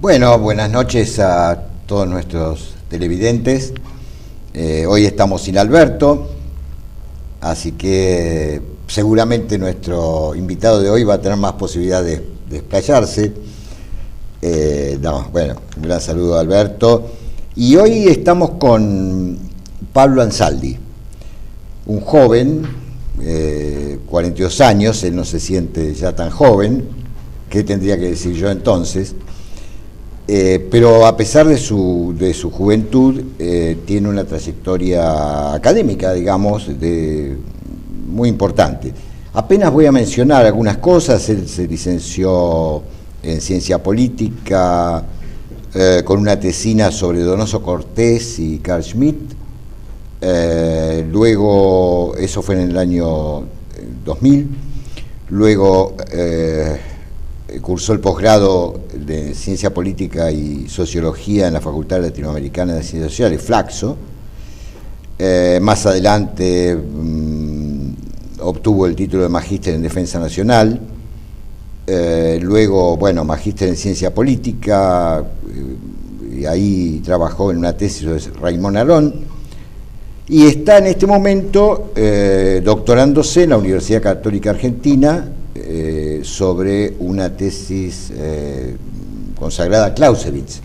Bueno, buenas noches a todos nuestros televidentes. Hoy estamos sin Alberto, así que seguramente nuestro invitado de hoy va a tener más posibilidad de explayarse. Bueno, un gran saludo a Alberto. Y hoy estamos con Pablo Ansaldi, un joven, 42 años, él no se siente ya tan joven, ¿qué tendría que decir yo entonces? Pero a pesar de su juventud, tiene una trayectoria académica, digamos, muy importante. Apenas voy a mencionar algunas cosas. Él se licenció en Ciencia Política con una tesina sobre Donoso Cortés y Carl Schmitt. Luego, eso fue en el año 2000. Luego cursó el posgrado de Ciencia Política y Sociología en la Facultad Latinoamericana de Ciencias Sociales, Flaxo. Más adelante obtuvo el título de Magíster en Defensa Nacional. Luego, bueno, Magíster en Ciencia Política, y ahí trabajó en una tesis sobre Raymond Aron. Y está en este momento doctorándose en la Universidad Católica Argentina sobre una tesis consagrada a Clausewitz.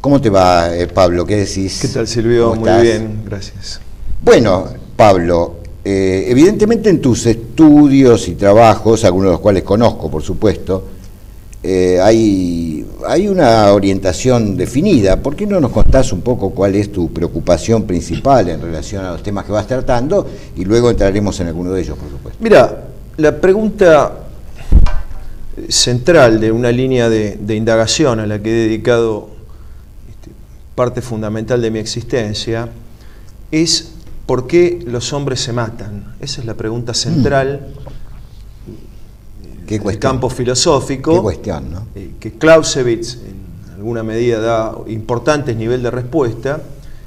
¿Cómo te va, Pablo? ¿Qué decís? ¿Qué tal, Silvio? Muy bien, gracias. Bueno, Pablo, evidentemente en tus estudios y trabajos, algunos de los cuales conozco, por supuesto, hay una orientación definida. ¿Por qué no nos contás un poco cuál es tu preocupación principal en relación a los temas que vas tratando? Y luego entraremos en alguno de ellos, por supuesto. Mira, la pregunta central de una línea de indagación a la que he dedicado parte fundamental de mi existencia es ¿por qué los hombres se matan? Esa es la pregunta central del campo filosófico. Qué cuestión, ¿no? Que Clausewitz en alguna medida da importantes niveles de respuesta,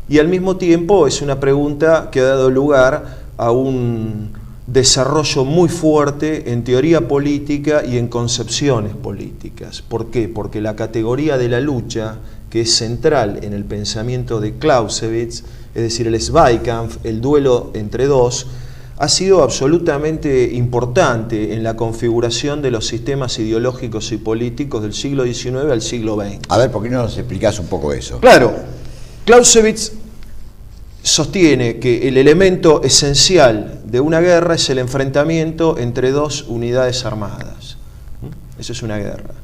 y al mismo tiempo es una pregunta que ha dado lugar a un desarrollo muy fuerte en teoría política y en concepciones políticas. ¿Por qué? Porque la categoría de la lucha, que es central en el pensamiento de Clausewitz, es decir, el Zweikampf, el duelo entre dos, ha sido absolutamente importante en la configuración de los sistemas ideológicos y políticos del siglo XIX al siglo XX. A ver, ¿por qué no nos explicás un poco eso? Claro, Clausewitz sostiene que el elemento esencial de una guerra es el enfrentamiento entre dos unidades armadas. Eso es una guerra.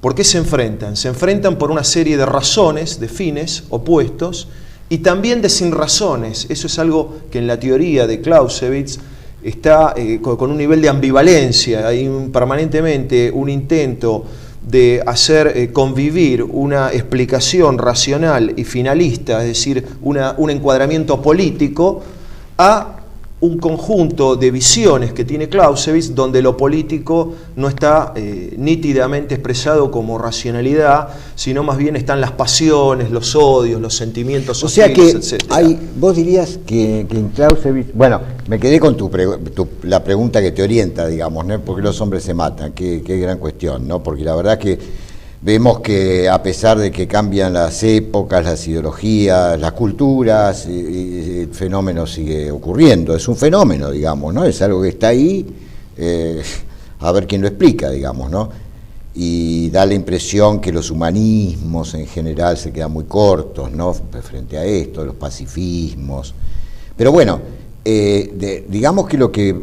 ¿Por qué se enfrentan? Se enfrentan por una serie de razones, de fines opuestos, y también de sinrazones. Eso es algo que en la teoría de Clausewitz está con un nivel de ambivalencia. Hay permanentemente un intento de hacer convivir una explicación racional y finalista, es decir, un encuadramiento político, a un conjunto de visiones que tiene Clausewitz, donde lo político no está nítidamente expresado como racionalidad, sino más bien están las pasiones, los odios, los sentimientos hostiles, etc. Vos dirías que en Clausewitz... Bueno, me quedé con la pregunta que te orienta, digamos, ¿no? ¿Por qué los hombres se matan? Qué gran cuestión, ¿no? Porque la verdad que vemos que a pesar de que cambian las épocas, las ideologías, las culturas, el fenómeno sigue ocurriendo. Es un fenómeno, digamos, ¿no? Es algo que está ahí, a ver quién lo explica, digamos, ¿no? Y da la impresión que los humanismos en general se quedan muy cortos, ¿no? Frente a esto, los pacifismos. Pero bueno, digamos que lo que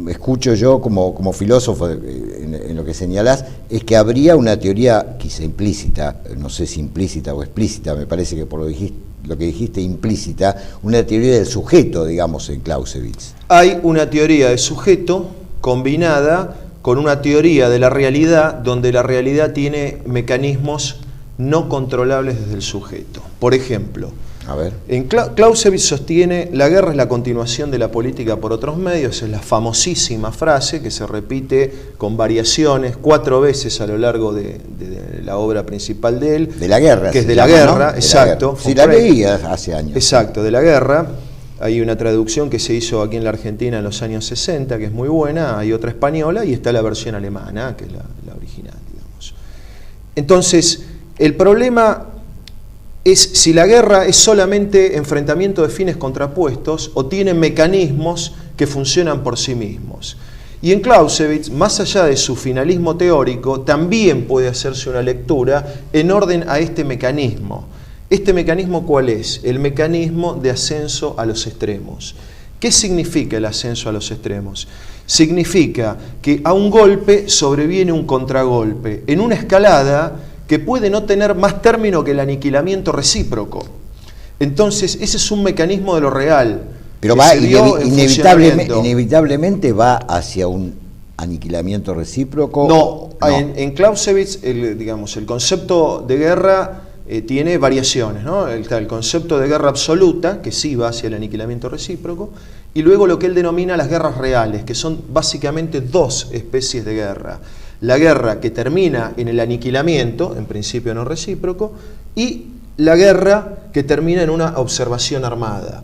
escucho yo como filósofo en lo que señalás es que habría una teoría quizá implícita, no sé si implícita o explícita, me parece que por lo que dijiste implícita, una teoría del sujeto, digamos, en Clausewitz. Hay una teoría de sujeto combinada con una teoría de la realidad, donde la realidad tiene mecanismos no controlables desde el sujeto. Por ejemplo, a ver. Clausewitz sostiene: la guerra es la continuación de la política por otros medios. Es la famosísima frase que se repite con variaciones 4 veces a lo largo de la obra principal de él. De la guerra. Que es de la guerra, ¿no? Exacto. Sí, la leí hace años. Exacto, de la guerra. Hay una traducción que se hizo aquí en la Argentina en los años 60, que es muy buena. Hay otra española y está la versión alemana, que es la original, digamos. Entonces, el problema es si la guerra es solamente enfrentamiento de fines contrapuestos o tiene mecanismos que funcionan por sí mismos. Y en Clausewitz, más allá de su finalismo teórico, también puede hacerse una lectura en orden a este mecanismo. ¿Este mecanismo cuál es? El mecanismo de ascenso a los extremos. ¿Qué significa el ascenso a los extremos? Significa que a un golpe sobreviene un contragolpe, en una escalada que puede no tener más término que el aniquilamiento recíproco. Entonces, ese es un mecanismo de lo real. Pero va inevitablemente va hacia un aniquilamiento recíproco. No. En Clausewitz, el concepto de guerra tiene variaciones, ¿no? Está el concepto de guerra absoluta, que sí va hacia el aniquilamiento recíproco, y luego lo que él denomina las guerras reales, que son básicamente dos especies de guerra. La guerra que termina en el aniquilamiento, en principio no recíproco, y la guerra que termina en una observación armada.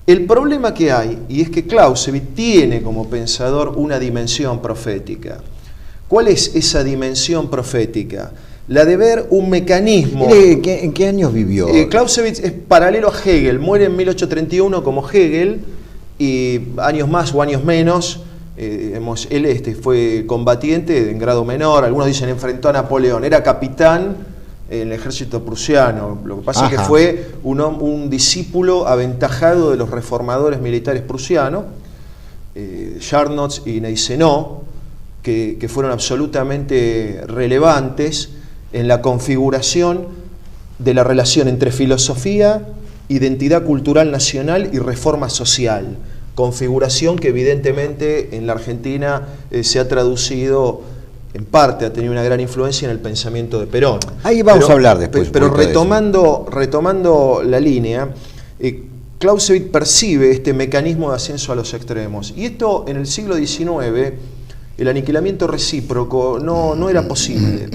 El problema que hay, y es que Clausewitz tiene como pensador una dimensión profética. ¿Cuál es esa dimensión profética? La de ver un mecanismo... ¿En qué años vivió? Clausewitz es paralelo a Hegel, muere en 1831 como Hegel, y años más o años menos, él fue combatiente en grado menor, algunos dicen enfrentó a Napoleón, era capitán en el ejército prusiano. Lo que pasa es que fue un discípulo aventajado de los reformadores militares prusianos, Jarnotz y Gneisenau, que fueron absolutamente relevantes en la configuración de la relación entre filosofía, identidad cultural nacional y reforma social. Configuración que evidentemente en la Argentina se ha traducido, en parte ha tenido una gran influencia en el pensamiento de Perón. Ahí vamos a hablar después. Pero retomando la línea, Clausewitz percibe este mecanismo de ascenso a los extremos. Y esto en el siglo XIX, el aniquilamiento recíproco no era posible.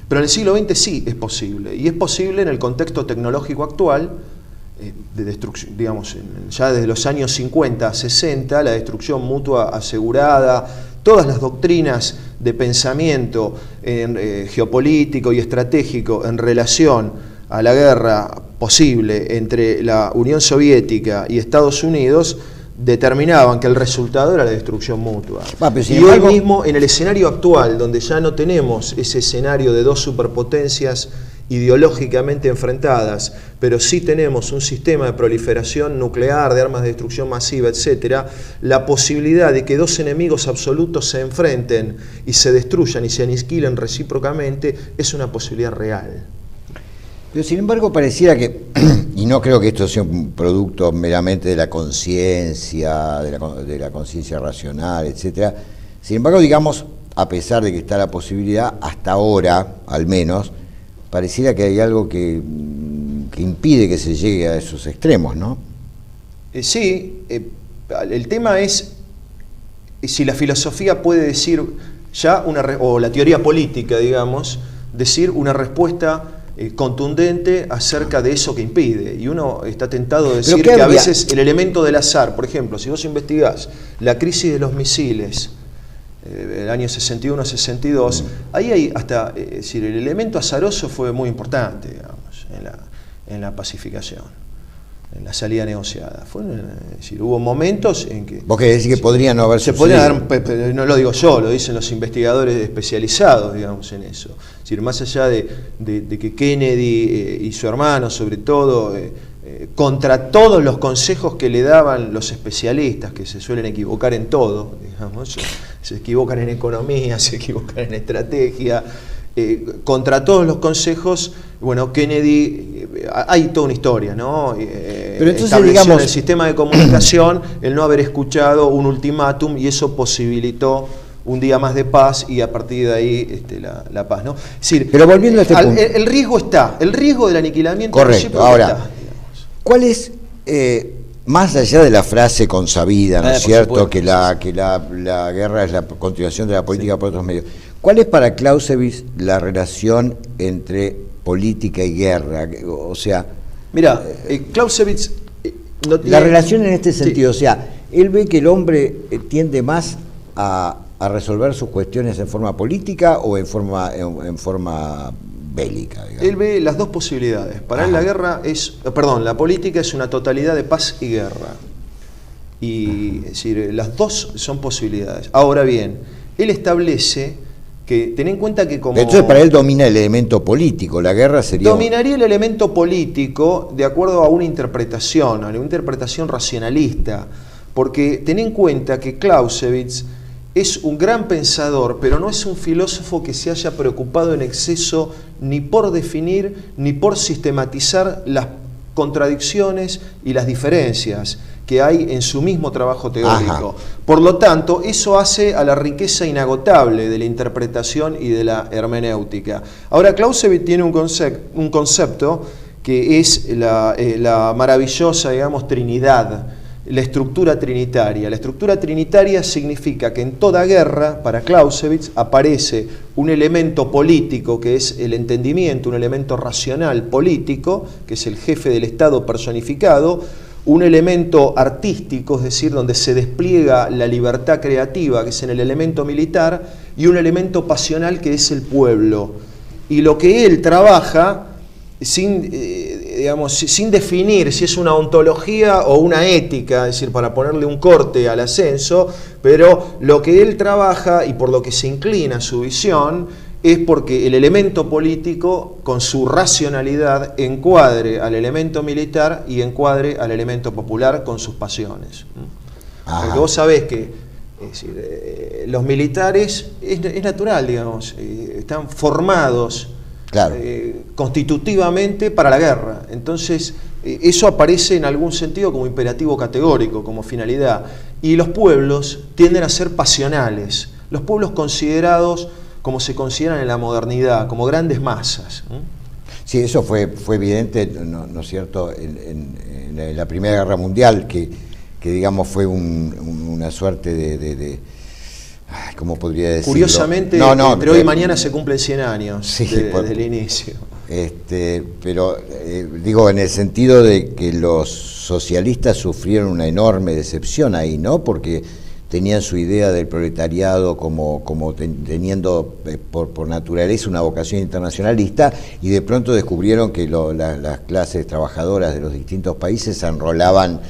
Pero en el siglo XX sí es posible. Y es posible en el contexto tecnológico actual, de destrucción, digamos, ya desde los años 50 a 60, la destrucción mutua asegurada, todas las doctrinas de pensamiento geopolítico y estratégico en relación a la guerra posible entre la Unión Soviética y Estados Unidos determinaban que el resultado era la destrucción mutua. Y hoy mismo, en el escenario actual, donde ya no tenemos ese escenario de dos superpotencias ideológicamente enfrentadas, pero sí tenemos un sistema de proliferación nuclear, de armas de destrucción masiva, etcétera, la posibilidad de que dos enemigos absolutos se enfrenten y se destruyan y se aniquilen recíprocamente es una posibilidad real. Pero sin embargo pareciera que, y no creo que esto sea un producto meramente de la conciencia, de la conciencia racional, etcétera. Sin embargo, digamos, a pesar de que está la posibilidad, hasta ahora, al menos, pareciera que hay algo que impide que se llegue a esos extremos, ¿no? Sí, el tema es si la filosofía puede decir ya o la teoría política, digamos, decir una respuesta contundente acerca de eso que impide. Y uno está tentado a decir que a veces el elemento del azar, por ejemplo, si vos investigás la crisis de los misiles, el año 61-62, ahí hay hasta, es decir, el elemento azaroso fue muy importante, digamos, en la pacificación, en la salida negociada. Es decir, hubo momentos en que... ¿Vos querés decir que podría no haber sucedido? No lo digo yo, lo dicen los investigadores especializados, digamos, en eso. Es decir, más allá de que Kennedy y su hermano, sobre todo, contra todos los consejos que le daban los especialistas, que se suelen equivocar en todo, digamos, se equivocan en economía, se equivocan en estrategia, contra todos los consejos, bueno, Kennedy, hay toda una historia, ¿no? Pero entonces, estableció digamos, en el sistema de comunicación el no haber escuchado un ultimátum y eso posibilitó un día más de paz y a partir de ahí la paz, ¿no? Es decir, pero volviendo a este punto, el riesgo está, el riesgo del aniquilamiento. Correcto. Ahora, ¿cuál es, más allá de la frase consabida, ¿no es cierto?, que la guerra es la continuación de la política por otros medios, ¿cuál es para Clausewitz la relación entre política y guerra? O sea, mira, Clausewitz no tiene... La relación en este sentido, sí. O sea, él ve que el hombre tiende más a resolver sus cuestiones en forma política o en forma bélica, digamos. Él ve las dos posibilidades. Para él la guerra la política es una totalidad de paz y guerra. Y es decir, las dos son posibilidades. Ahora bien, él establece que, ten en cuenta que como... Entonces para él domina el elemento político, la guerra sería... Dominaría el elemento político de acuerdo a una interpretación racionalista, porque ten en cuenta que Clausewitz es un gran pensador, pero no es un filósofo que se haya preocupado en exceso ni por definir ni por sistematizar las contradicciones y las diferencias que hay en su mismo trabajo teórico. Por lo tanto, eso hace a la riqueza inagotable de la interpretación y de la hermenéutica. Ahora, Clausewitz tiene un concepto que es la maravillosa, digamos, Trinidad, la estructura trinitaria. La estructura trinitaria significa que en toda guerra, para Clausewitz, aparece un elemento político, que es el entendimiento, un elemento racional político, que es el jefe del Estado personificado, un elemento artístico, es decir, donde se despliega la libertad creativa, que es en el elemento militar, y un elemento pasional, que es el pueblo. Y lo que él trabaja, sin definir si es una ontología o una ética, es decir, para ponerle un corte al ascenso, pero lo que él trabaja y por lo que se inclina su visión es porque el elemento político, con su racionalidad, encuadre al elemento militar y encuadre al elemento popular con sus pasiones. Porque vos sabés que los militares, es natural, digamos, están formados constitutivamente para la guerra. Entonces, eso aparece en algún sentido como imperativo categórico, como finalidad. Y los pueblos tienden a ser pasionales. Los pueblos considerados como se consideran en la modernidad, como grandes masas. Sí, eso fue evidente, ¿no es cierto?, en la Primera Guerra Mundial, que digamos fue una suerte de ¿cómo podría decirlo? Curiosamente, entre hoy y mañana se cumplen 100 años desde el inicio. Pero digo, en el sentido de que los socialistas sufrieron una enorme decepción ahí, ¿no? Porque tenían su idea del proletariado como teniendo por naturaleza una vocación internacionalista, y de pronto descubrieron que las clases trabajadoras de los distintos países se enrolaban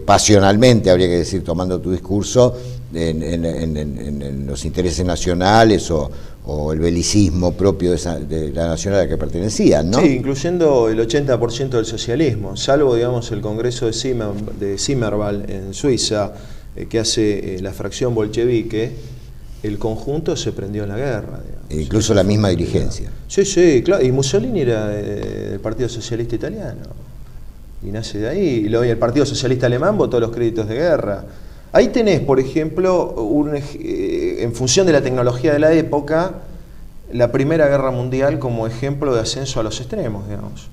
pasionalmente, habría que decir, tomando tu discurso, en los intereses nacionales o el belicismo propio de la nación a la que pertenecían, ¿no? Sí, incluyendo el 80% del socialismo, salvo, digamos, el Congreso de Zimmerwald en Suiza, que hace la fracción bolchevique. El conjunto se prendió en la guerra, digamos. Incluso la misma dirigencia. Sí, claro. Y Mussolini era del Partido Socialista Italiano. Y nace de ahí. Y el Partido Socialista Alemán votó los créditos de guerra. Ahí tenés, por ejemplo, en función de la tecnología de la época, la Primera Guerra Mundial como ejemplo de ascenso a los extremos, digamos.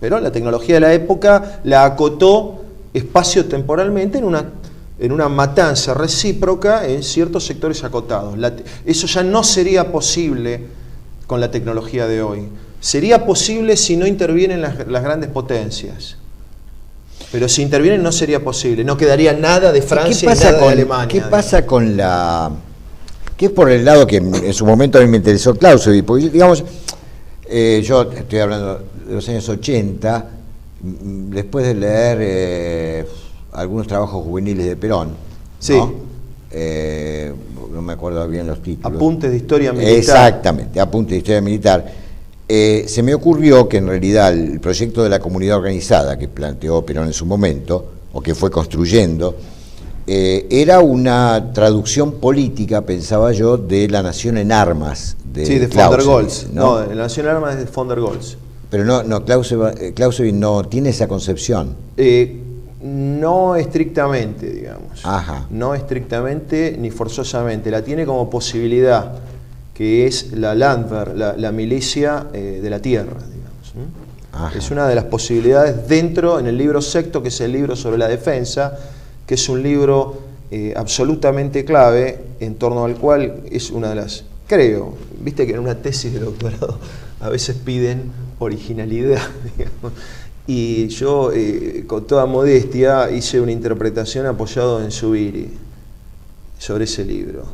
Pero la tecnología de la época la acotó espacio-temporalmente en una matanza recíproca en ciertos sectores acotados. Eso ya no sería posible con la tecnología de hoy. Sería posible si no intervienen las grandes potencias. Pero si intervienen no sería posible. No quedaría nada de Francia y nada de Alemania. ¿Qué pasa con que es por el lado que en su momento a mí me interesó Clausewitz? Porque, digamos, yo estoy hablando de los años 80, después de leer algunos trabajos juveniles de Perón, sí, ¿no? No me acuerdo bien los títulos. Apuntes de historia militar. Exactamente, apuntes de historia militar. Se me ocurrió que en realidad el proyecto de la comunidad organizada que planteó Perón en su momento, o que fue construyendo, era una traducción política, pensaba yo, de La Nación en Armas de von der Goltz. No, La Nación en Armas es de von der Goltz. Pero Clausewitz no tiene esa concepción. No estrictamente, digamos. Ajá. No estrictamente ni forzosamente. La tiene como posibilidad, que es la Landwehr, la milicia de la tierra, digamos. Ajá. Es una de las posibilidades en el libro sexto, que es el libro sobre la defensa, que es un libro absolutamente clave, en torno al cual es una de las... Creo, viste que en una tesis de doctorado a veces piden originalidad, digamos. Y yo, con toda modestia, hice una interpretación apoyado en Zubiri sobre ese libro.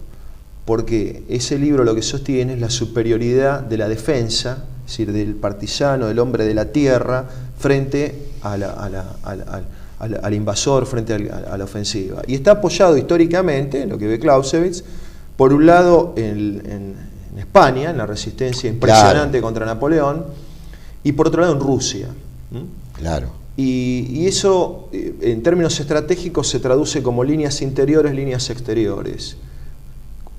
Porque ese libro lo que sostiene es la superioridad de la defensa es decir, del partisano, del hombre de la tierra, frente al invasor, frente a la ofensiva. Y está apoyado históricamente, en lo que ve Clausewitz, por un lado en España, en la resistencia impresionante contra Napoleón, y por otro lado en Rusia. Claro. Y eso, en términos estratégicos, se traduce como líneas interiores, líneas exteriores.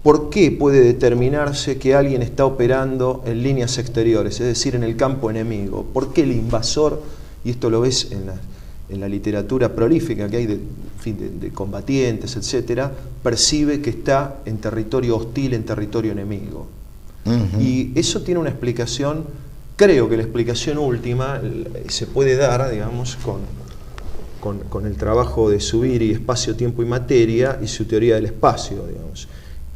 ¿Por qué puede determinarse que alguien está operando en líneas exteriores, es decir, en el campo enemigo? ¿Por qué el invasor, y esto lo ves en la literatura prolífica que hay de combatientes, etcétera, percibe que está en territorio hostil, en territorio enemigo? Y eso tiene una explicación, creo que la explicación última se puede dar, digamos, con el trabajo de Zubiri, Espacio, Tiempo y Materia, y su teoría del espacio, digamos.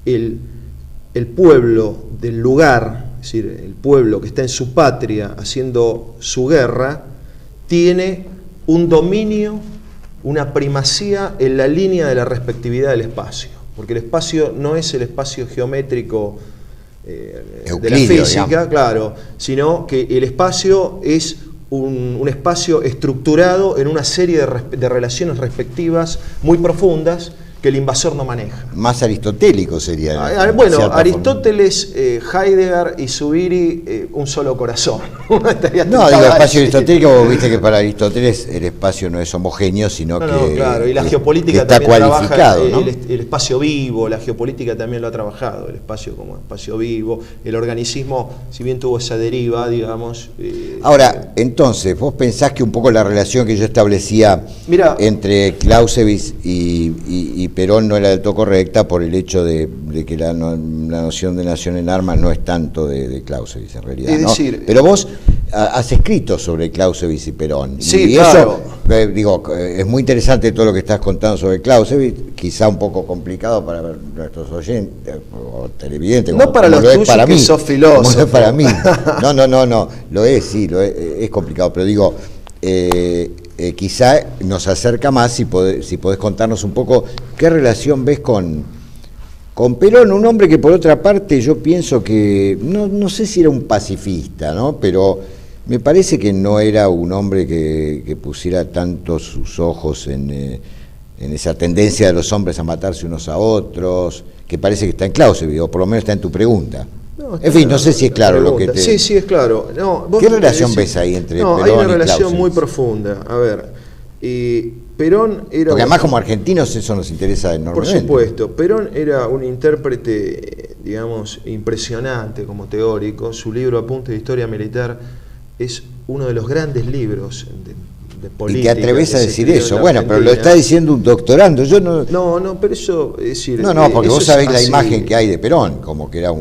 El pueblo del lugar, es decir, el pueblo que está en su patria haciendo su guerra, tiene un dominio, una primacía en la línea de la respectividad del espacio, porque el espacio no es el espacio geométrico de la física, digamos, claro, sino que el espacio es un espacio estructurado en una serie de relaciones respectivas muy profundas que el invasor no maneja. Más aristotélico sería. Bueno, Aristóteles, Heidegger y Zubiri, un solo corazón. No, digo, espacio aristotélico, viste que para Aristóteles el espacio no es homogéneo, sino que claro, y la geopolítica está también cualificado, trabaja, ¿no? el espacio vivo, la geopolítica también lo ha trabajado, el espacio como espacio vivo, el organismo, si bien tuvo esa deriva, digamos. Ahora, entonces, vos pensás que un poco la relación que yo establecía entre Clausewitz y Perón no era del todo correcta por el hecho de que la noción de nación en armas no es tanto de Clausewitz en realidad, ¿no? Pero vos has escrito sobre Clausewitz y Perón. Sí, y claro. Eso, digo, es muy interesante todo lo que estás contando sobre Clausewitz, quizá un poco complicado para nuestros oyentes o televidentes. No para los tuyos que sos filósofo. No es para mí. No, lo es, sí, es complicado, pero digo... quizá nos acerca más si podés contarnos un poco qué relación ves con Perón, un hombre que por otra parte yo pienso que, no sé si era un pacifista, ¿no? Pero me parece que no era un hombre que pusiera tanto sus ojos en esa tendencia de los hombres a matarse unos a otros, que parece que está en Clausewitz, o por lo menos está en tu pregunta. En fin, no sé si es claro lo que te... Sí, es claro. ¿Qué relación ves ahí entre Perón y Clausewitz? Hay una relación muy profunda. A ver, Perón era... Porque además como argentinos eso nos interesa enormemente. Por supuesto, Perón era un intérprete, digamos, impresionante como teórico. Su libro Apuntes de Historia Militar es uno de los grandes libros de política. ¿Y te atreves a decir eso? Bueno, pero lo está diciendo un doctorando. Yo no... No, pero eso es decir... No, porque vos sabés la imagen que hay de Perón, como que era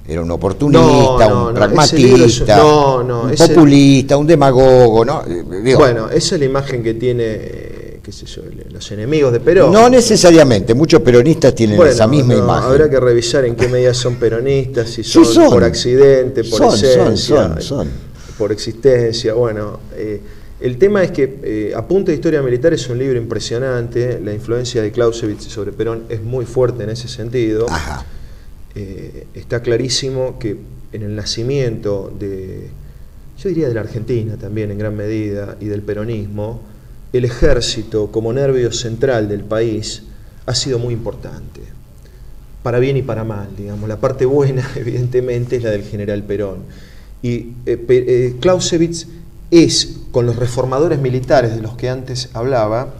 era un oportunista, un pragmatista, un populista, un demagogo, ¿no? Digo, bueno, esa es la imagen que tiene, qué sé yo, los enemigos de Perón. No necesariamente, muchos peronistas tienen esa misma imagen. Habrá que revisar en qué medida son peronistas, si son por accidente, por esencia, por existencia, bueno... el tema es que Apuntes de Historia Militar es un libro impresionante, la influencia de Clausewitz sobre Perón es muy fuerte en ese sentido. Ajá. Está clarísimo que en el nacimiento yo diría de la Argentina también en gran medida, y del peronismo, el ejército como nervio central del país ha sido muy importante, para bien y para mal, digamos. La parte buena, evidentemente, es la del general Perón. Y Clausewitz es, con los reformadores militares de los que antes hablaba,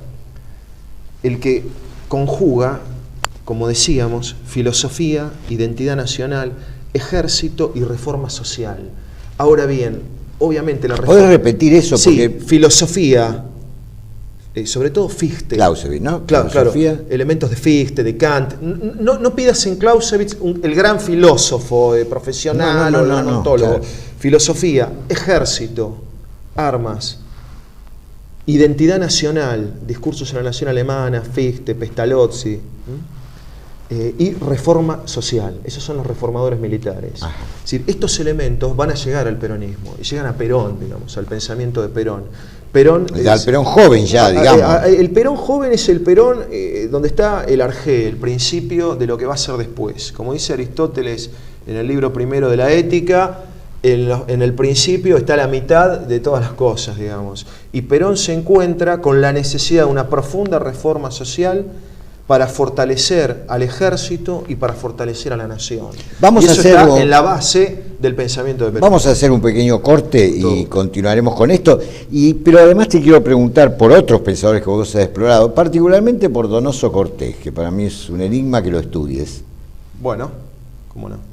el que conjuga, como decíamos, filosofía, identidad nacional, ejército y reforma social. Ahora bien, obviamente la reforma... ¿Podés repetir eso? Sí, filosofía, sobre todo Fichte. Clausewitz, ¿no? Claro, elementos de Fichte, de Kant. No pidas en Clausewitz el gran filósofo profesional o el gran ontólogo. Claro. Filosofía, ejército, armas, identidad nacional, discursos en la nación alemana, Fichte, Pestalozzi, y reforma social. Esos son los reformadores militares. Es decir, estos elementos van a llegar al peronismo y llegan a Perón, digamos, al pensamiento de Perón. Al Perón joven ya, digamos. El Perón joven es el Perón donde está el arjé, el principio de lo que va a ser después. Como dice Aristóteles en el libro primero de la Ética, en el principio está la mitad de todas las cosas, digamos. Y Perón se encuentra con la necesidad de una profunda reforma social para fortalecer al ejército y para fortalecer a la nación. Vamos y eso a hacer está en la base del pensamiento de Perón. Vamos a hacer un pequeño corte y continuaremos con esto. Pero además te quiero preguntar por otros pensadores que vos has explorado, particularmente por Donoso Cortés, que para mí es un enigma que lo estudies. Bueno, cómo no.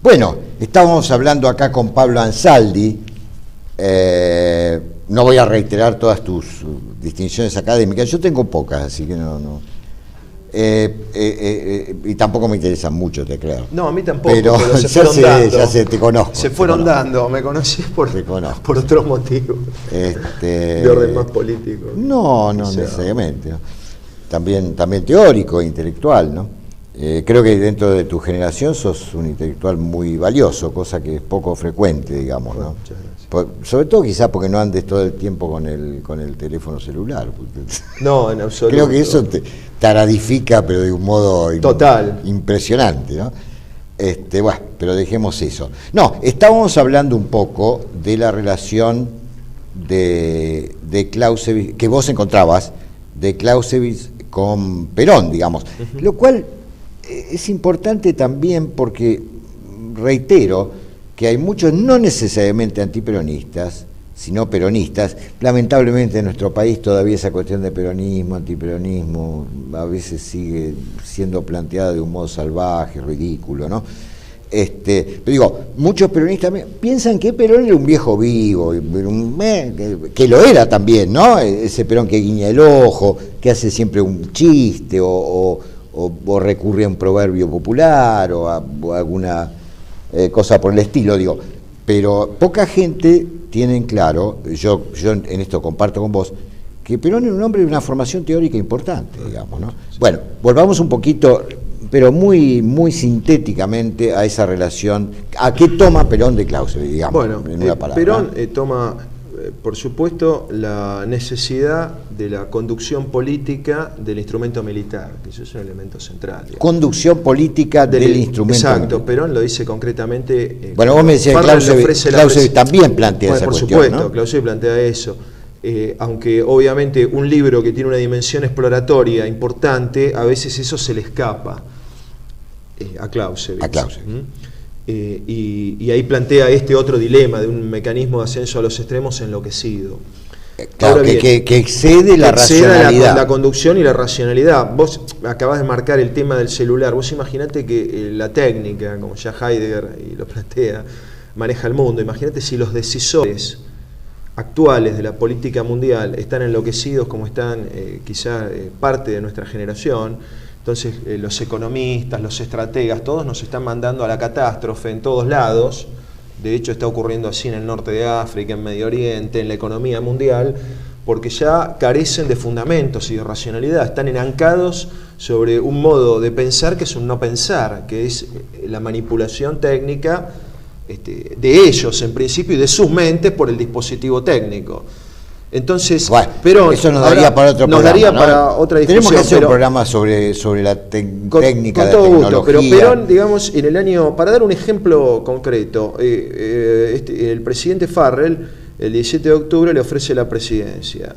Bueno, estábamos hablando acá con Pablo Ansaldi. No voy a reiterar todas tus distinciones académicas, yo tengo pocas, así que no. Y tampoco me interesan mucho, te creo. No, a mí tampoco, pero se fueron dando. Ya sé, te conozco. Se fueron dando, me conocí por otros motivos. De orden más político. No necesariamente. ¿No? También teórico, intelectual, ¿no? Creo que dentro de tu generación sos un intelectual muy valioso, cosa que es poco frecuente, digamos, ¿no? Sobre todo quizás porque no andes todo el tiempo con el teléfono celular. No, en absoluto. Creo que eso te taradifica, pero de un modo total, impresionante, ¿no? Bueno, pero dejemos eso. No, estábamos hablando un poco de la relación de Clausewitz, que vos encontrabas, de Clausewitz con Perón, digamos, lo cual es importante también porque, reitero, que hay muchos no necesariamente antiperonistas, sino peronistas. Lamentablemente en nuestro país todavía esa cuestión de peronismo, antiperonismo, a veces sigue siendo planteada de un modo salvaje, ridículo, ¿no? Pero digo, muchos peronistas piensan que Perón era un viejo vivo, que lo era también, ¿no? Ese Perón que guiña el ojo, que hace siempre un chiste o recurre a un proverbio popular o a alguna cosa por el estilo, digo. Pero poca gente tiene en claro, yo en esto comparto con vos, que Perón era un hombre de una formación teórica importante, digamos, ¿no? Bueno, volvamos un poquito, pero muy, muy sintéticamente a esa relación, a qué toma Perón de Clausewitz, digamos, bueno, en una palabra. Perón toma, por supuesto, la necesidad de la conducción política del instrumento militar, que eso es un elemento central. Digamos. Conducción política del instrumento exacto, militar. Perón lo dice concretamente. Bueno, vos me decías que Clausewitz también plantea esa cuestión, por supuesto, ¿no? Clausewitz plantea eso. Aunque obviamente un libro que tiene una dimensión exploratoria importante, a veces eso se le escapa a Clausewitz. Y ahí plantea este otro dilema de un mecanismo de ascenso a los extremos enloquecido. Claro, bien, que excede la racionalidad. La conducción y la racionalidad. Vos acabás de marcar el tema del celular. Vos imaginate que la técnica, como ya Heidegger y lo plantea, maneja el mundo. Imagínate si los decisores actuales de la política mundial están enloquecidos como están quizá parte de nuestra generación. Entonces los economistas, los estrategas, todos nos están mandando a la catástrofe en todos lados. De hecho está ocurriendo así en el norte de África, en Medio Oriente, en la economía mundial, porque ya carecen de fundamentos y de racionalidad, están enancados sobre un modo de pensar que es un no pensar, que es la manipulación técnica de ellos en principio y de sus mentes por el dispositivo técnico. Entonces, bueno, pero eso nos daría para otro programa, daría ¿no? para otra discusión. Tenemos que hacer un programa sobre la técnica, con todo la gusto, tecnología. pero Perón, digamos, en el año, para dar un ejemplo concreto, el presidente Farrell, el 17 de octubre, le ofrece la presidencia.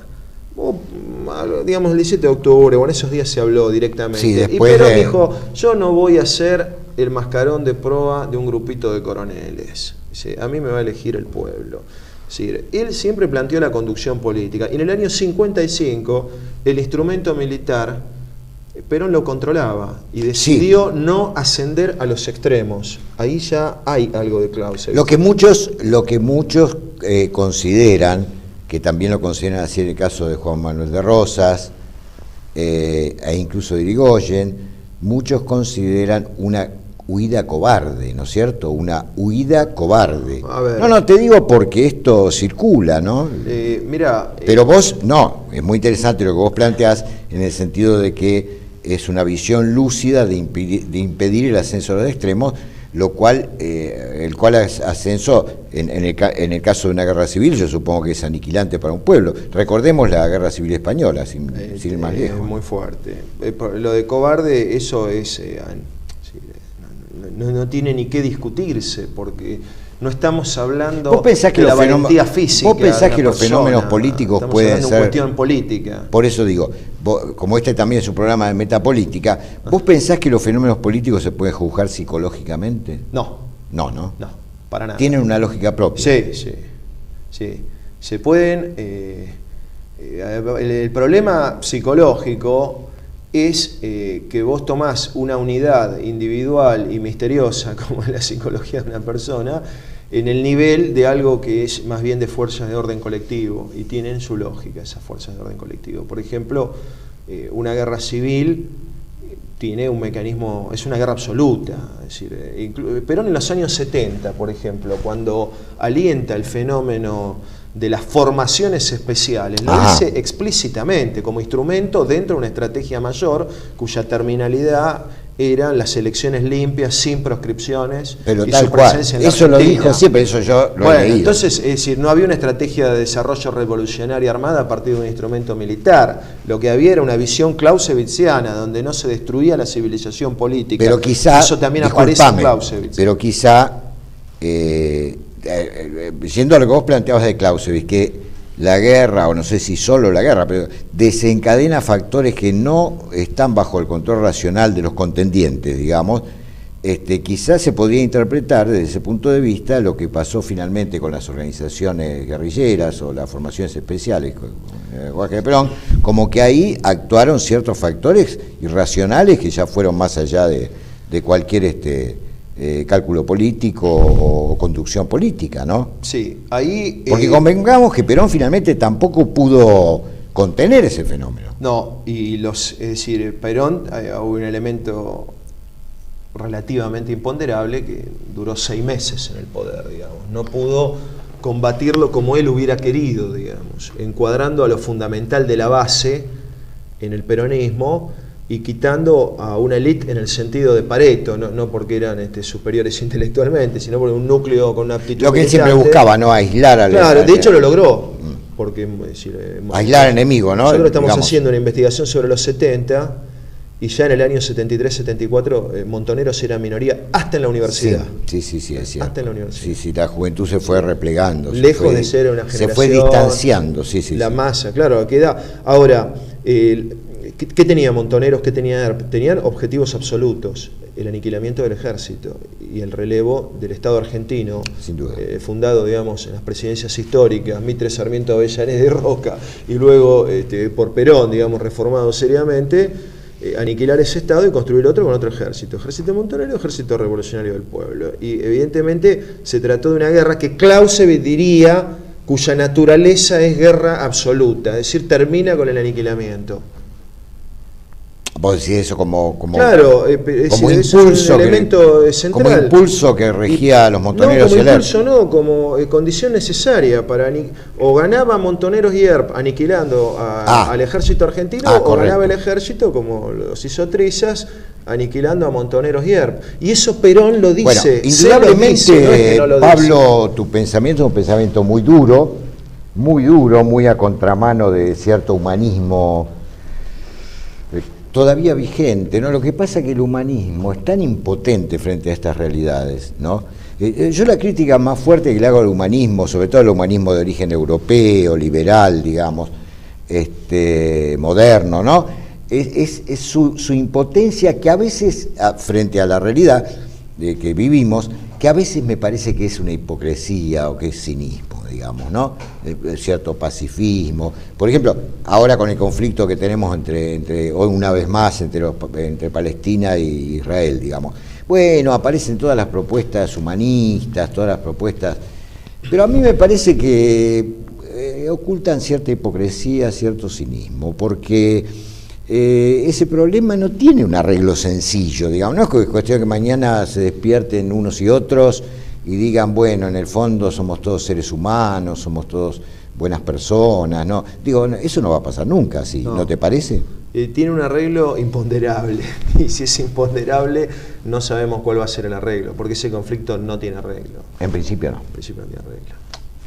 Digamos, el 17 de octubre, o en esos días se habló directamente. Sí, y Perón dijo, yo no voy a ser el mascarón de proa de un grupito de coroneles. Dice, a mí me va a elegir el pueblo. Es decir, él siempre planteó la conducción política. Y en el año 55, el instrumento militar, Perón lo controlaba y decidió no ascender a los extremos. Ahí ya hay algo de Clausewitz. Lo que muchos consideran, que también lo consideran así en el caso de Juan Manuel de Rosas, e incluso de Irigoyen, muchos consideran una huida cobarde, ¿no es cierto? Una huida cobarde. A ver. No, te digo porque esto circula, ¿no? Mira, pero vos, no, es muy interesante lo que vos planteás en el sentido de que es una visión lúcida de impedir el ascenso a los extremos, lo cual, el cual ascenso, en el caso de una guerra civil, yo supongo que es aniquilante para un pueblo. Recordemos la guerra civil española, sin ir más lejos. Muy fuerte. Lo de cobarde, eso es... No tiene ni qué discutirse, porque no estamos hablando de la valentía física. ¿Vos pensás que los fenómenos políticos pueden ser... Estamos hablando de cuestión política. Por eso digo, como este también es un programa de metapolítica, ¿vos pensás que los fenómenos políticos se pueden juzgar psicológicamente? No. No, para nada. ¿Tienen una lógica propia? Sí. Se pueden... el problema psicológico es que vos tomás una unidad individual y misteriosa, como es la psicología de una persona, en el nivel de algo que es más bien de fuerzas de orden colectivo, y tienen su lógica esas fuerzas de orden colectivo. Por ejemplo, una guerra civil tiene un mecanismo, es una guerra absoluta. Es decir, Perón en los años 70, por ejemplo, cuando alienta el fenómeno de las formaciones especiales, lo dice explícitamente como instrumento dentro de una estrategia mayor cuya terminalidad eran las elecciones limpias, sin proscripciones, pero y tal su cual. presencia en la Eso Argentina. lo dijo siempre, eso yo lo he leído. Entonces, es decir, no había una estrategia de desarrollo revolucionaria armada a partir de un instrumento militar. Lo que había era una visión clausewitziana, donde no se destruía la civilización política. Pero quizá, eso también aparece en Clausewitz. Pero quizá, yendo a lo que vos planteabas de Clausewitz, que la guerra, o no sé si solo la guerra, pero desencadena factores que no están bajo el control racional de los contendientes, digamos, quizás se podría interpretar desde ese punto de vista lo que pasó finalmente con las organizaciones guerrilleras o las formaciones especiales, con Jorge de Perón, como que ahí actuaron ciertos factores irracionales que ya fueron más allá de cualquier cálculo político o conducción política, ¿no? Sí, ahí... Porque convengamos que Perón finalmente tampoco pudo contener ese fenómeno. No, es decir, Perón, hubo un elemento relativamente imponderable que duró 6 meses en el poder, digamos. No pudo combatirlo como él hubiera querido, digamos, encuadrando a lo fundamental de la base en el peronismo y quitando a una élite en el sentido de Pareto, no porque eran superiores intelectualmente, sino por un núcleo con una aptitud lo que él militante. siempre buscaba, ¿no? Aislar a Claro, de hecho lo logró. Porque, aislar enemigos, ¿no? Nosotros estamos haciendo una investigación sobre los 70 y ya en el año 73-74 montoneros eran minoría hasta en la universidad. Sí, es cierto. Hasta en la universidad. Sí, la juventud se fue replegando. Lejos de ser una generación. Se fue distanciando, La masa, claro, queda. Ahora, ¿qué tenía Montoneros? ¿Qué tenía ERP? Tenían objetivos absolutos: el aniquilamiento del ejército y el relevo del Estado argentino, sin duda. Fundado, digamos, en las presidencias históricas, Mitre, Sarmiento, Avellaneda y Roca, y luego por Perón, digamos, reformado seriamente, aniquilar ese Estado y construir otro con otro ejército montonero, ejército revolucionario del pueblo. Y evidentemente se trató de una guerra que Clausewitz diría cuya naturaleza es guerra absoluta, es decir, termina con el aniquilamiento. Vos decís eso como claro, como es impulso, un elemento central. Como impulso que regía a los montoneros y el ERP. No, como impulso no, como condición necesaria para o ganaba Montoneros y ERP aniquilando al ejército argentino, o ganaba el ejército, como los hizo Trizas, aniquilando a Montoneros y ERP. Y eso Perón lo dice. Bueno, indudablemente, no Pablo, tu pensamiento es un pensamiento muy duro, muy a contramano de cierto humanismo todavía vigente, ¿no? Lo que pasa es que el humanismo es tan impotente frente a estas realidades, ¿no? Yo la crítica más fuerte que le hago al humanismo, sobre todo al humanismo de origen europeo, liberal, digamos, moderno, ¿no? es su impotencia, que a veces, frente a la realidad de que vivimos, que a veces me parece que es una hipocresía o que es cinismo, digamos, ¿no? Cierto pacifismo. Por ejemplo, ahora con el conflicto que tenemos hoy una vez más entre Palestina e Israel, digamos. Bueno, aparecen todas las propuestas humanistas, todas las propuestas, pero a mí me parece que ocultan cierta hipocresía, cierto cinismo, porque ese problema no tiene un arreglo sencillo, digamos, no es cuestión que mañana se despierten unos y otros y digan, bueno, en el fondo somos todos seres humanos, somos todos buenas personas, ¿no? Digo, eso no va a pasar nunca, ¿sí? ¿No te parece? Tiene un arreglo imponderable, y si es imponderable no sabemos cuál va a ser el arreglo, porque ese conflicto no tiene arreglo. En principio no. En principio no tiene arreglo.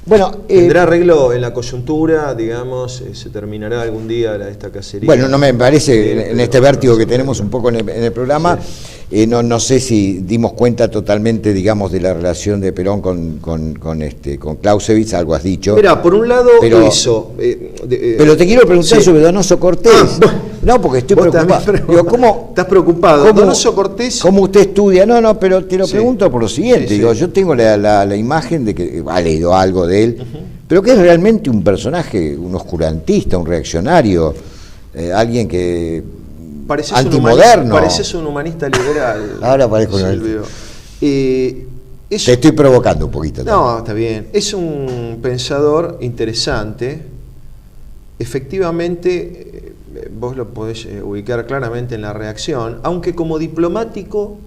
Bueno, tendrá arreglo en la coyuntura, digamos, se terminará algún día esta cacería. Bueno, no me parece, en este vértigo que tenemos un poco en el programa, sí. No sé si dimos cuenta totalmente, digamos, de la relación de Perón con Clausewitz, algo has dicho. Mira, por un lado eso. Pero te quiero preguntar sobre Donoso Cortés. No, porque estoy preocupado. Digo, ¿cómo, ¿estás preocupado? Donoso Cortés. ¿Cómo usted estudia? No, pero te lo pregunto por lo siguiente. Digo, yo tengo la imagen de que ha leído algo de él, pero que es realmente un personaje, un oscurantista, un reaccionario, alguien que antimoderno. Pareces un humanista liberal. Ahora parezco un te estoy provocando un poquito. No, está bien. Es un pensador interesante. Efectivamente, vos lo podés ubicar claramente en la reacción, aunque como diplomático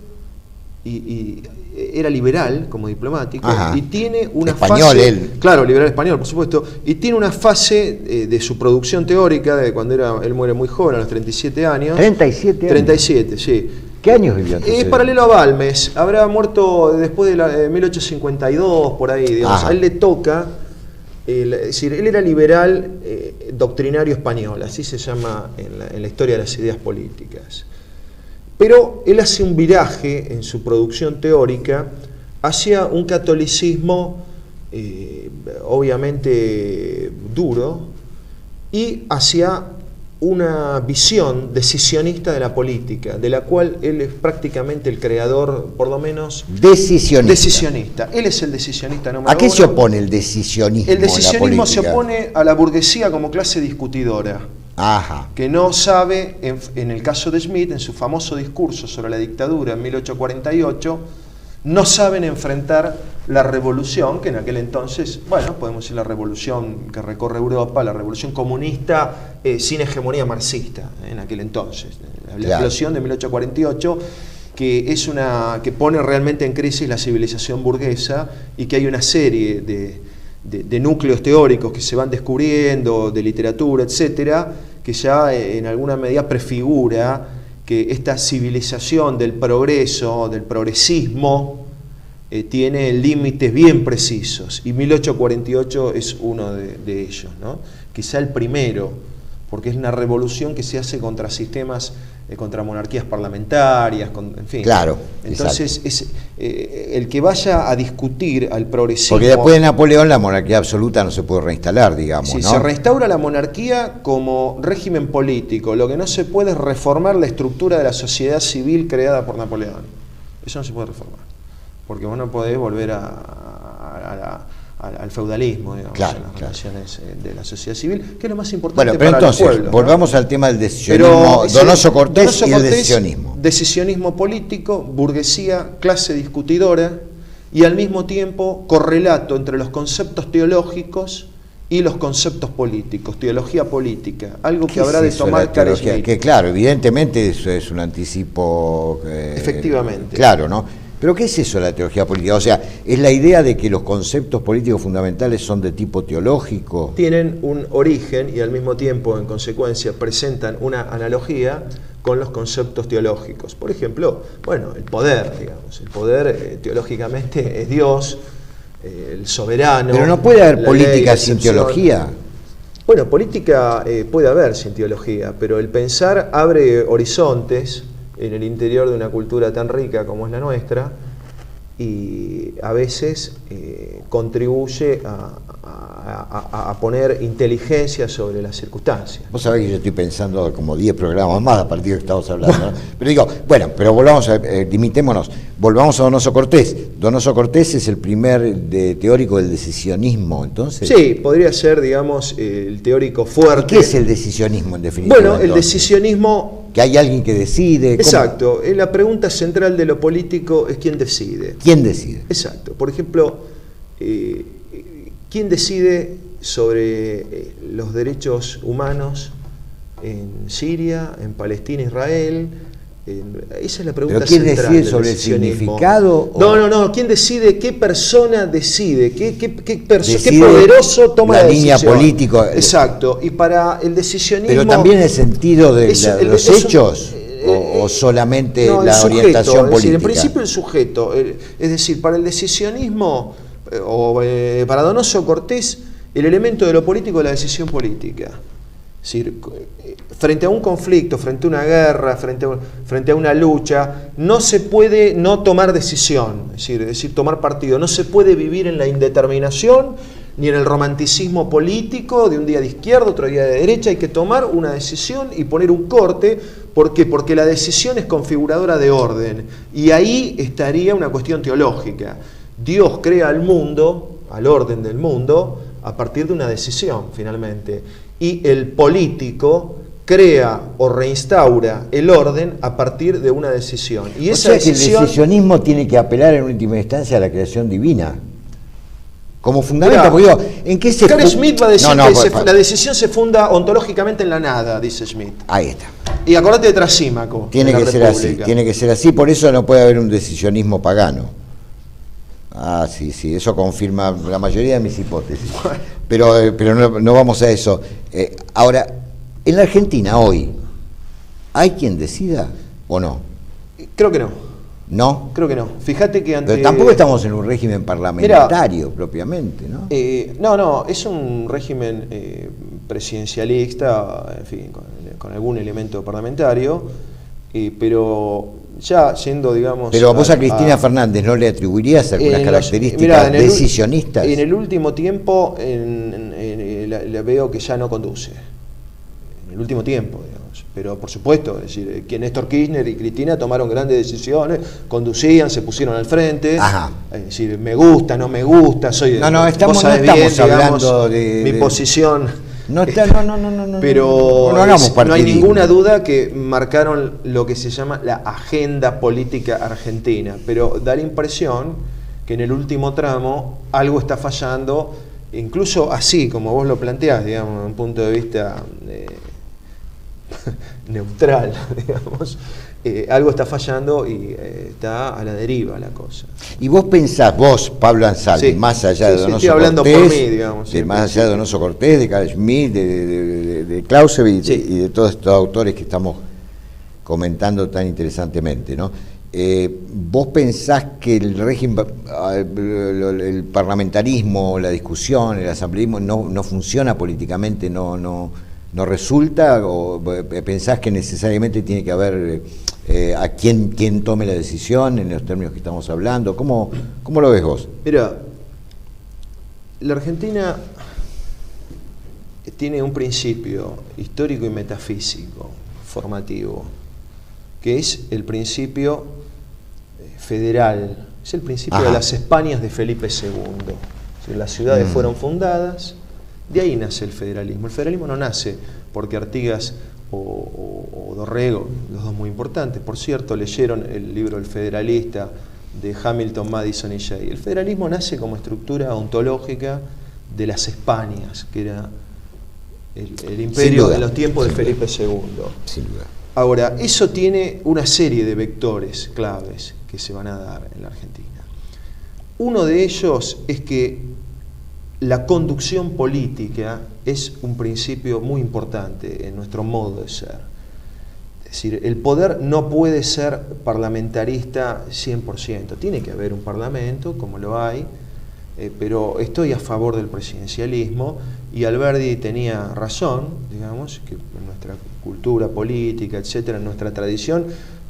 y era liberal como diplomático. Ajá. Y tiene una español, fase, él. Claro, liberal español, por supuesto, y tiene una fase de su producción teórica de cuando él muere muy joven, a los 37 años. 37 años. 37, sí. ¿Qué años vivió entonces? Paralelo a Balmes, habrá muerto después de 1852, por ahí, digamos. Ajá. A él le toca, es decir, él era liberal doctrinario español, así se llama en la historia de las ideas políticas. Pero él hace un viraje en su producción teórica hacia un catolicismo obviamente duro y hacia una visión decisionista de la política, de la cual él es prácticamente el creador, por lo menos... Decisionista. Él es el decisionista número uno. ¿A qué se opone el decisionismo? El decisionismo se opone a la burguesía como clase discutidora. Ajá. Que no sabe, en el caso de Smith, en su famoso discurso sobre la dictadura en 1848, no saben enfrentar la revolución, que en aquel entonces, bueno, podemos decir la revolución que recorre Europa, la revolución comunista sin hegemonía marxista, en aquel entonces. La explosión de 1848, que pone realmente en crisis la civilización burguesa y que hay una serie de núcleos teóricos que se van descubriendo, de literatura, etcétera, que ya en alguna medida prefigura que esta civilización del progreso, del progresismo, tiene límites bien precisos, y 1848 es uno de ellos, ¿no? Quizá el primero, porque es una revolución que se hace contra sistemas, contra monarquías parlamentarias, en fin. Claro. Entonces, es el que vaya a discutir al progresismo... Porque después de Napoleón la monarquía absoluta no se puede reinstalar, digamos, sí, ¿no? Se restaura la monarquía como régimen político. Lo que no se puede es reformar la estructura de la sociedad civil creada por Napoleón. Eso no se puede reformar. Porque vos no podés volver al feudalismo, digamos, claro, en las relaciones de la sociedad civil, que es lo más importante bueno, pero para entonces, los pueblos, volvamos al tema del decisionismo, Donoso Cortés y el decisionismo. Decisionismo político, burguesía, clase discutidora, y al mismo tiempo correlato entre los conceptos teológicos y los conceptos políticos, teología política, algo que habrá de tomar Carl Schmitt. Que claro, evidentemente eso es un anticipo... Efectivamente. Claro, ¿no? ¿Pero qué es eso la teología política? O sea, ¿es la idea de que los conceptos políticos fundamentales son de tipo teológico? Tienen un origen y al mismo tiempo, en consecuencia, presentan una analogía con los conceptos teológicos. Por ejemplo, bueno, el poder, digamos. El poder teológicamente es Dios, el soberano. Pero no puede haber política sin teología. Bueno, política puede haber sin teología, pero el pensar abre horizontes en el interior de una cultura tan rica como es la nuestra, y a veces contribuye a poner inteligencia sobre las circunstancias. Vos sabés que yo estoy pensando como 10 programas más a partir de que estamos hablando, ¿no? Pero digo, bueno, pero volvamos limitémonos, volvamos a Donoso Cortés. Donoso Cortés es el primer teórico del decisionismo, entonces. Sí, podría ser, digamos, el teórico fuerte. ¿Y qué es el decisionismo en definitiva? Bueno, el entonces? decisionismo... Que hay alguien que decide. Exacto, la pregunta central de lo político es quién decide. ¿Quién decide? Exacto, por ejemplo, ¿quién decide sobre los derechos humanos en Siria, en Palestina, Israel? Esa es la pregunta ¿Pero quién central decide del sobre el decisionismo. significado? No, ¿quién decide? ¿Qué persona decide? ¿Qué Decide poderoso toma la línea decisión? política. Exacto, y para el decisionismo... ¿Pero también en el sentido de los hechos? ¿O solamente no, la sujeto, orientación política? Es decir, en principio el sujeto. Es decir, para el decisionismo, para Donoso Cortés, el elemento de lo político es la decisión política. Es decir, frente a un conflicto, frente a una guerra, frente a una lucha, no se puede no tomar decisión, es decir, tomar partido. No se puede vivir en la indeterminación ni en el romanticismo político de un día de izquierda, otro día de derecha. Hay que tomar una decisión y poner un corte. ¿Por qué? Porque la decisión es configuradora de orden. Y ahí estaría una cuestión teológica. Dios crea al mundo, al orden del mundo, a partir de una decisión, finalmente. Y el político crea o reinstaura el orden a partir de una decisión. Y esa decisión... que el decisionismo tiene que apelar en última instancia a la creación divina. Como fundamento, porque digo, ¿en qué se... Carl Schmitt va a decir que la decisión se funda ontológicamente en la nada, dice Schmitt. Ahí está. Y acordate de Trasímaco. Tiene que ser así, tiene que ser así, por eso no puede haber un decisionismo pagano. Ah, sí, eso confirma la mayoría de mis hipótesis. Pero no vamos a eso. Ahora, en la Argentina hoy, ¿hay quien decida o no? Creo que no. ¿No? Creo que no. Fíjate que ante... Pero tampoco estamos en un régimen parlamentario propiamente, ¿no? No, es un régimen presidencialista, en fin, con algún elemento parlamentario, pero ya yendo, digamos... Pero vos a Cristina Fernández no le atribuirías algunas características decisionistas. En el último tiempo la veo que ya no conduce. En el último tiempo, digamos. Pero por supuesto, es decir, que Néstor Kirchner y Cristina tomaron grandes decisiones, conducían, se pusieron al frente. Ajá. Es decir, me gusta, no me gusta, soy... No estamos hablando de... Mi posición... Pero no hay ninguna duda que marcaron lo que se llama la agenda política argentina, pero da la impresión que en el último tramo algo está fallando, incluso así como vos lo planteás, digamos, desde un punto de vista neutral, digamos, algo está fallando y está a la deriva la cosa. Y vos pensás, Pablo Ansaldi, más allá de Donoso Cortés, por mí, digamos, más allá de Donoso Cortés, de Carl Schmitt, de Clausewitz y de todos estos autores que estamos comentando tan interesantemente, ¿no? ¿Vos pensás que el régimen, el parlamentarismo, la discusión, el asambleísmo no funciona políticamente, no resulta, o pensás que necesariamente tiene que haber a quien tome la decisión en los términos que estamos hablando? ¿Cómo lo ves vos? Mira, la Argentina tiene un principio histórico y metafísico formativo, que es el principio federal, es el principio de las Españas de Felipe II. Las ciudades fueron fundadas. De ahí nace el federalismo. El federalismo no nace porque Artigas o Dorrego, los dos muy importantes, por cierto, leyeron el libro El Federalista de Hamilton, Madison y Jay. El federalismo nace como estructura ontológica de las Españas, que era el imperio de los tiempos de Felipe II. Sin duda. Ahora, eso tiene una serie de vectores claves que se van a dar en la Argentina. Uno de ellos es que la conducción política es un principio muy importante en nuestro modo de ser. Es decir, el poder no puede ser parlamentarista 100%. Tiene que haber un parlamento, como lo hay, pero estoy a favor del presidencialismo, y Alberdi tenía razón, digamos, que en nuestra cultura política, etcétera, en nuestra tradición,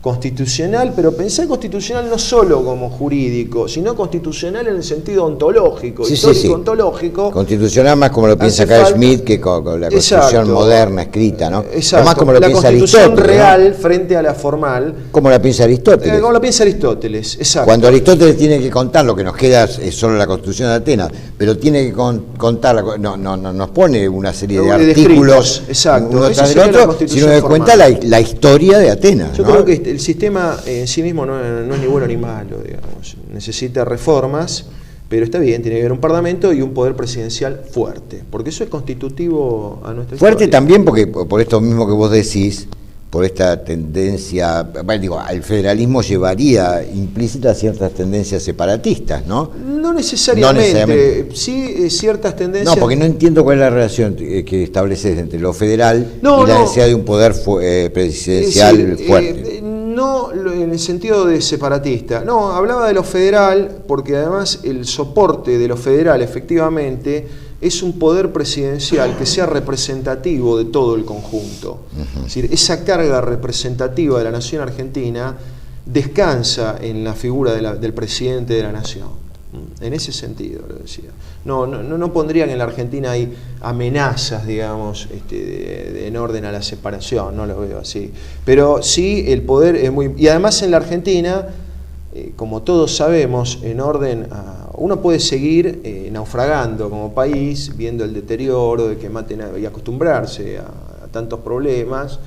constitucional, pero pensar constitucional no solo como jurídico, sino constitucional en el sentido ontológico, histórico, ontológico. Constitucional más como lo piensa Carl Schmitt que con la constitución moderna escrita, ¿no? Exacto. O más como lo la piensa constitución Aristóteles, real, ¿no? frente a la formal. Como la piensa Aristóteles. Como lo piensa Aristóteles, exacto. Cuando Aristóteles tiene que contar, lo que nos queda es solo la Constitución de Atenas, pero tiene que contar, no nos pone una serie de artículos, exacto, uno tras del otro, sino que cuenta la historia de Atenas. Yo ¿no? creo que el sistema en sí mismo no es ni bueno ni malo, digamos. Necesita reformas, pero está bien, tiene que haber un parlamento y un poder presidencial fuerte, porque eso es constitutivo a nuestra fuerte historia. También porque por esto mismo que vos decís, por esta tendencia, bueno, digo, el federalismo llevaría implícita ciertas tendencias separatistas, ¿no? No necesariamente, No necesariamente. Sí ciertas tendencias. No, porque no entiendo cuál es la relación que estableces entre lo federal y la necesidad de un poder presidencial fuerte. No en el sentido de separatista, no, hablaba de lo federal porque además el soporte de lo federal efectivamente es un poder presidencial que sea representativo de todo el conjunto. Es decir, esa carga representativa de la nación argentina descansa en la figura del presidente de la nación. En ese sentido, lo decía. No pondrían en la Argentina hay amenazas, digamos, en orden a la separación, no lo veo así. Pero sí el poder es muy... Y además en la Argentina, como todos sabemos, en orden a... Uno puede seguir naufragando como país, viendo el deterioro de que maten y acostumbrarse a tantos problemas,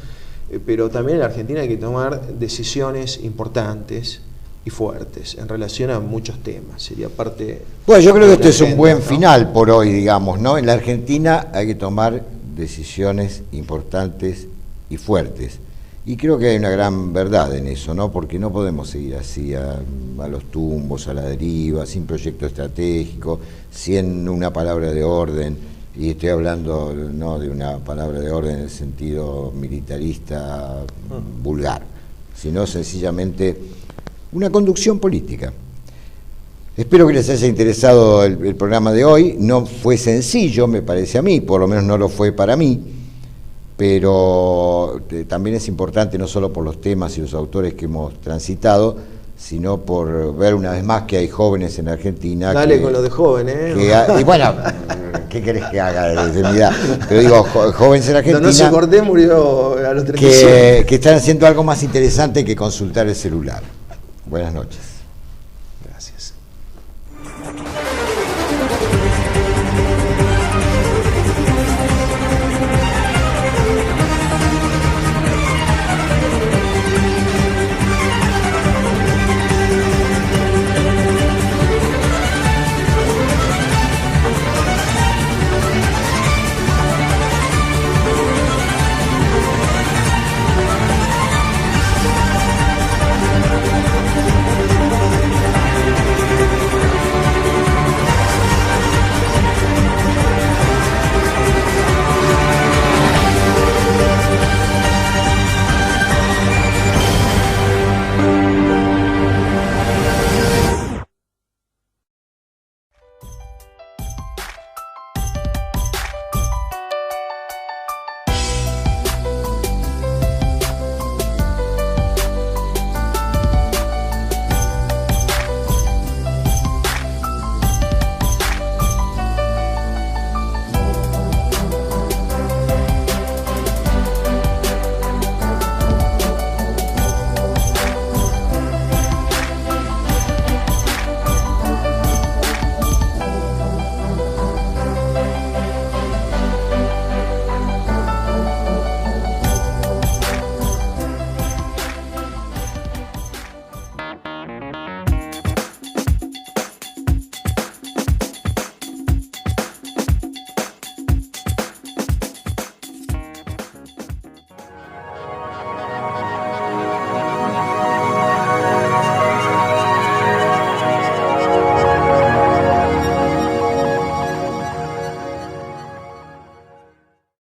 pero también en la Argentina hay que tomar decisiones importantes y fuertes en relación a muchos temas. Sería parte... Bueno, yo creo que este es un buen final por hoy, digamos, ¿no? En la Argentina hay que tomar decisiones importantes y fuertes. Y creo que hay una gran verdad en eso, ¿no? Porque no podemos seguir así a los tumbos, a la deriva, sin proyecto estratégico, sin una palabra de orden. Y estoy hablando no de una palabra de orden en el sentido militarista vulgar, sino sencillamente una conducción política. Espero que les haya interesado el programa de hoy. No fue sencillo, me parece a mí, por lo menos no lo fue para mí, pero también es importante no solo por los temas y los autores que hemos transitado, sino por ver una vez más que hay jóvenes en Argentina. Dale con lo de jóvenes, y bueno, ¿qué querés que haga desde mi edad? Pero digo, jóvenes en Argentina. Donoso Cortés murió a los 35. Que están haciendo algo más interesante que consultar el celular. Buenas noches.